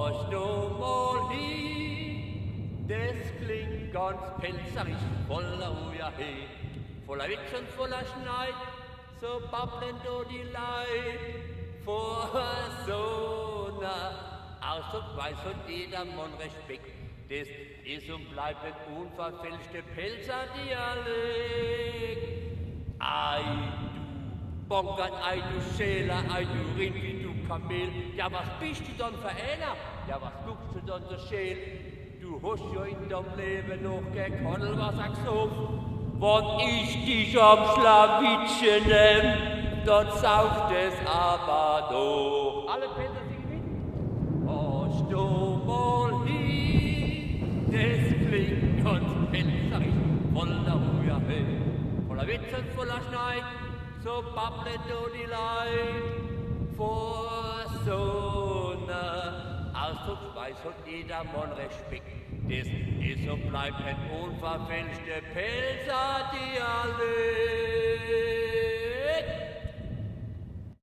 Horch du mal hin, das klingt ganz pelzerisch, voller Ujahe, voller Witz und voller Schneid, so babbeln du die Leid, vor so einer Ausdruck weiß von jedermann Respekt, das ist und bleibt ein unverfälschte Pelzer-Dialekt. Ei, du Bonkert, ei, du Schäler, ei, du Rind, wie du Kamel. Ja, was bist du dann für einer? Ja, was guckst du dann so schön? Du hast ja in deinem Leben noch kein Kondelwasser gesoffen. Wenn ich dich am Schlawittchen nehm, dann sauft es aber doch. Alle Pelzer singen mit? Hast du mal hin, das klingt ganz pelzerisch, voller Ujahe, voller Witz und voller Schneid, so babblet du die Leid, vor so einer Ausdrucksweise hat jedermann Respekt. Das ist und bleibt ein unverfälschter Pelzer-Dialekt.